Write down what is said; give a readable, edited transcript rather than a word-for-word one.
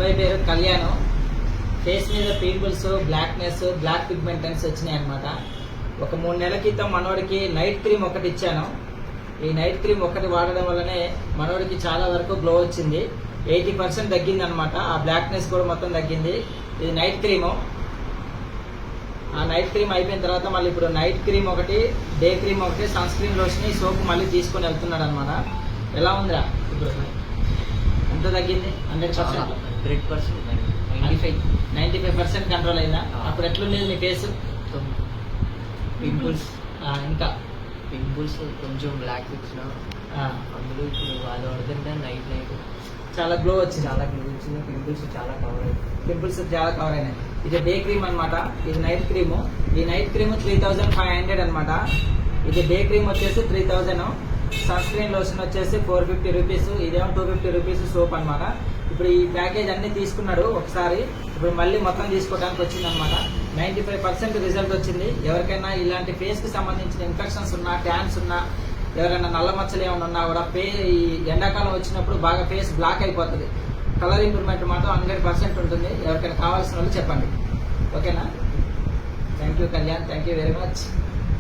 అబ్బాయి పేరు కళ్యాణ్. ఫేస్ మీద పింపుల్స్, బ్లాక్నెస్, బ్లాక్ పిగ్మెంటెన్స్ వచ్చినాయి అనమాట. ఒక 3 నెలల క్రితం మనోడికి నైట్ క్రీమ్ ఒకటి ఇచ్చాను. ఈ నైట్ క్రీమ్ ఒకటి వాడడం వల్లనే మనోడికి చాలా వరకు గ్లో వచ్చింది. 80% తగ్గింది అనమాట. ఆ బ్లాక్నెస్ కూడా మొత్తం తగ్గింది. ఇది నైట్ క్రీము. ఆ నైట్ క్రీమ్ అయిపోయిన తర్వాత మళ్ళీ ఇప్పుడు నైట్ క్రీమ్ ఒకటి, డే క్రీమ్ ఒకటి, సన్ స్క్రీన్ లోషన్, సోప్ మళ్ళీ తీసుకొని వెళ్తున్నాడు అనమాట. ఎలా ఉందిరా ఇప్పుడు? ఎంత తగ్గింది? 100%. 95% కంట్రోల్ అయిందా? అప్పుడు ఎట్లుండేది నీ ఫేస్? పింపుల్స్ ఇంకా పింపుల్స్ కొంచెం బ్లాక్ వచ్చిన అందులో ఇప్పుడు వాళ్ళు పడుతుంటే నైట్ చాలా గ్లో వచ్చింది. చాలా గ్లో వచ్చింది. పింపుల్స్ చాలా కవర్ అయ్యాయి. పింపుల్స్ చాలా కవర్ అయినాయి. ఇది డే క్రీమ్ అనమాట. ఇది నైట్ క్రీము. ఈ నైట్ క్రీమ్ 3500 అనమాట. ఇది డే క్రీమ్ వచ్చేసి 3000. సన్ స్క్రీన్ లోషన్ వచ్చేసి 450 రూపీస్. ఇదేమో 250 రూపీస్ సోప్ అనమాట. ఇప్పుడు ఈ ప్యాకేజ్ అన్ని తీసుకున్నాడు ఒకసారి. ఇప్పుడు మళ్ళీ మొత్తం తీసుకోవడానికి వచ్చింది అనమాట. 95% రిజల్ట్ వచ్చింది. ఎవరికైనా ఇలాంటి ఫేస్ కి సంబంధించిన ఇన్ఫెక్షన్స్ ఉన్నా, ట్యాన్స్ ఉన్నా, ఎవరైనా నల్ల మచ్చలు ఏమైనా ఉన్నా కూడా ఈ ఎండాకాలం వచ్చినప్పుడు బాగా ఫేస్ బ్లాక్ అయిపోతుంది. కలర్ ఇంప్రూవ్మెంట్ మాత్రం 100% ఉంటుంది. ఎవరికైనా కావాల్సిన వాళ్ళు చెప్పండి. ఓకేనా? Thank you Kalyan. Thank you very much.